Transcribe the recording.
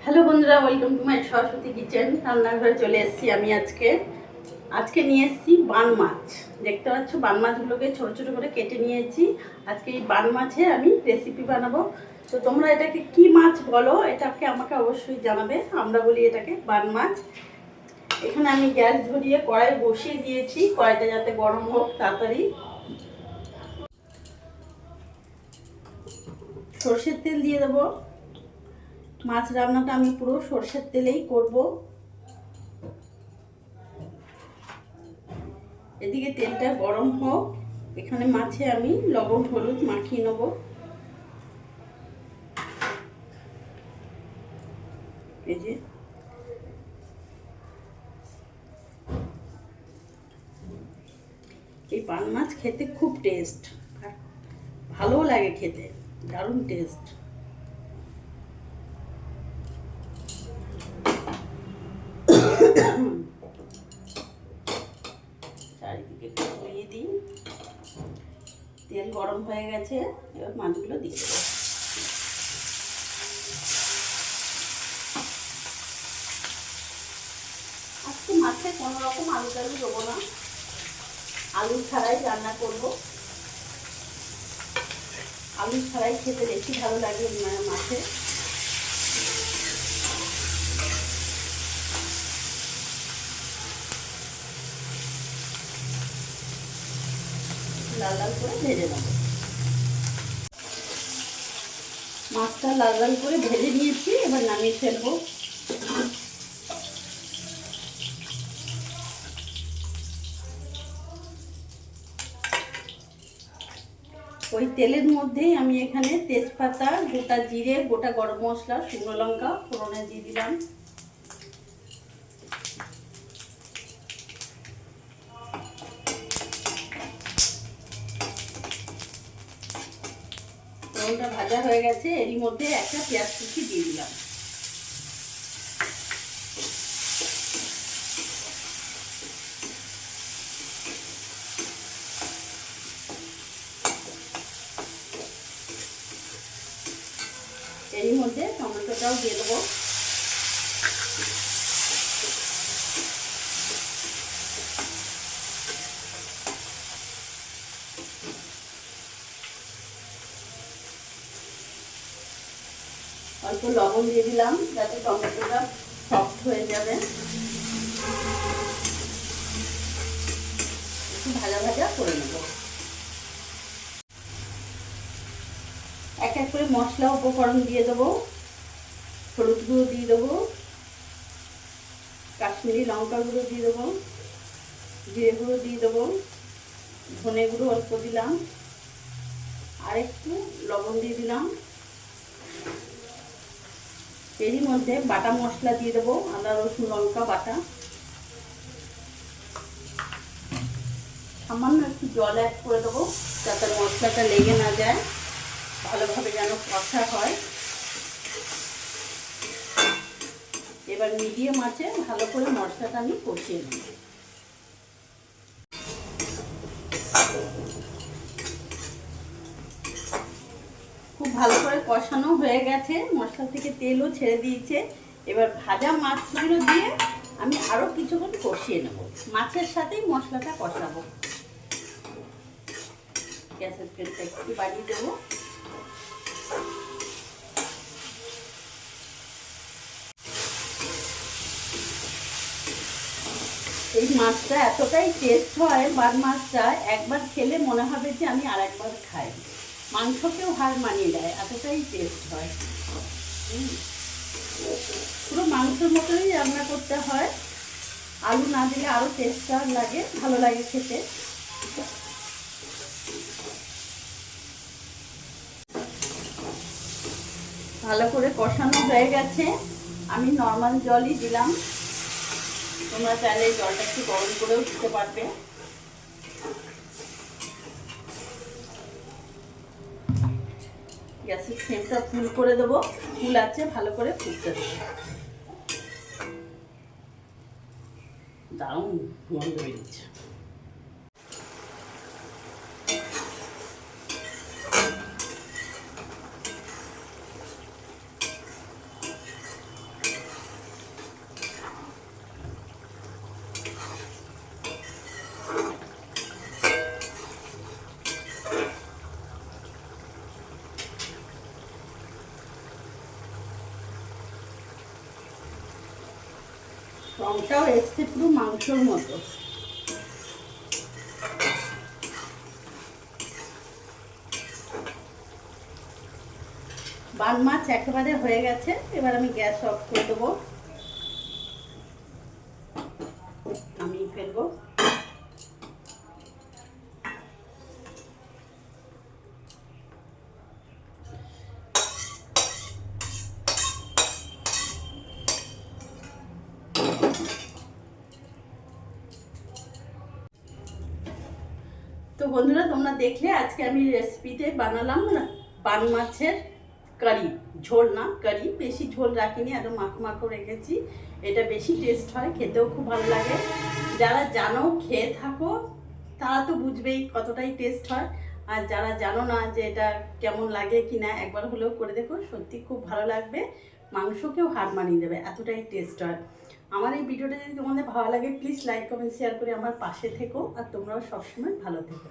Hello বন্ধুরা, welcome to my Saraswati kitchen. রান্নাঘরে চলে এসেছি আমি আজকে নিয়ে এসেছি বান মাছ। দেখতে পাচ্ছ, বান মাছগুলোকে ছোট ছোট করে কেটে নিয়েছি। আজকে এই বান মাছের আমি রেসিপি বানাবো। তো তোমরা এটাকে কি মাছ বলো, এটাকে আমাকে অবশ্যই জানাবে। আমরা বলি এটাকে বান মাছ। এখানে আমি গ্যাস ধরিয়ে কড়াই বসিয়ে দিয়েছি, কড়াইটা যাতে গরম হোক তাড়াতাড়ি। সর্ষের তেল দিয়ে দেবো। মাছ রান্নাটা আমি পুরো সর্ষের তেলেই করব। এদিকে তেলটা গরম হোক, এখানে মাছে আমি লবণ হলুদ মাখিয়ে নেব। এই যে এই বান মাছ খেতে খুব টেস্ট, ভালো লাগে খেতে, দারুণ টেস্ট। চারিদিকে ছড়িয়ে দিই। তেল গরম হয়ে গেছে, এবার মাছগুলো দিয়ে দেবো। আজকে মাছে কোনো রকম আলু টালু দেবো না, আলু ছাড়াই রান্না করব। আলু ছাড়াই খেতে বেশি ভালো লাগে মাছে। লাল লাল করে ভেজে নেব। মাছটা লাল লাল করে ভেজে নিয়েছি, এবার নামিয়ে ফেলবো। ওই তেলের মধ্যেই আমি এখানে তেজপাতা, গোটা জিরে, গোটা গরম মশলা, শুকনো লঙ্কা ফোড়নে দিয়ে দিলাম। ফোড়নটা ভাজা হয়ে গেছে, এরই মধ্যে একটা পেঁয়াজ কুচি দিয়ে দিলাম। এরই মধ্যে টমেটোটাও দিয়ে দেবো। অল্প লবণ দিয়ে দিলাম যাতে টমেটোটা সফট হয়ে যাবে। একটু ভাজা ভাজা করে নেব। এক এক করে মশলা উপকরণ দিয়ে দেবো। হলুদ গুঁড়ো দিয়ে দেবো, কাশ্মীরি লঙ্কা গুঁড়ো দিয়ে দেবো, জিরে গুঁড়ো দিয়ে দেবো, ধনে গুঁড়ো অল্প দিলাম, আর একটু লবণ দিয়ে দিলাম। এরই মধ্যে বাটা মশলা দিয়ে দেবো, আদা রসুন লঙ্কা বাটা। সামান্য একটু জল অ্যাড করে দেবো যাতে মশলাটা লেগে না যায়, ভালোভাবে যেন কষা হয়। এবার মিডিয়াম আঁচে ভালো করে মশলাটা আমি কষিয়ে নেব। খুব ভালো করে কষানো হয়ে গেছে, মশলা থেকে তেলও ছেড়ে দিয়েছে। এবার ভাজা মাছগুলো দিয়ে আমি আরও কিছুক্ষণ কষিয়ে নেব। মাছের সাথেই মশলাটা কষাবো। গ্যাসের ফ্লেমটা একটু বাড়িয়ে দেবো। এই মাছটা এতটাই টেস্ট হয়, বান মাছটা একবার খেলে মনে হবে যে আমি আর একবার খাই। মাংসকেও হার মানিয়ে দেয়, এতটাই টেস্ট হয়। পুরো মাংসের মতোই রান্না করতে হয়, আলু না দিলে আরও টেস্টটা লাগে, ভালো লাগে খেতে। ভালো করে কষানো হয়ে গেছে, আমি নর্মাল জলই দিলাম। তোমরা চাইলে জলটা একটু গরম করেও দিতে পারবে। গ্যাসের ফ্লেমটা ফুল করে দেবো, ফুল আছে ভালো করে ফুটতে দেবো। দারুণ গন্ধ বেরিয়েছে। রংটাও এসছে পুরো মাংসর মতো। বান মাছ একেবারে হয়ে গেছে, এবার আমি গ্যাস অফ করে দেবো। আমি ফেলবো। তো বন্ধুরা, তোমরা দেখলে আজকে আমি রেসিপিতে বানালাম বান মাছের কারি, ঝোল না কারি, বেশি ঝোল রাখিনি, একদম মাখো মাখো রেখেছি। এটা বেশি টেস্ট হয়, খেতেও খুব ভালো লাগে। যারা জানো, খেয়ে থাকো, তারা তো বুঝবেই কতটাই টেস্ট হয়। আর যারা জানো না যে এটা কেমন লাগে কি না, একবার হলেও করে দেখো, সত্যি খুব ভালো লাগবে। মাংসকেও হার মানিয়ে দেবে, এতটাই টেস্ট হয়। আমার এই ভিডিওটা যদি তোমাদের ভালো লাগে, প্লিজ লাইক কমেন্ট শেয়ার করে আমার পাশে থেকো। আর তোমরাও সবসময় ভালো থেকো।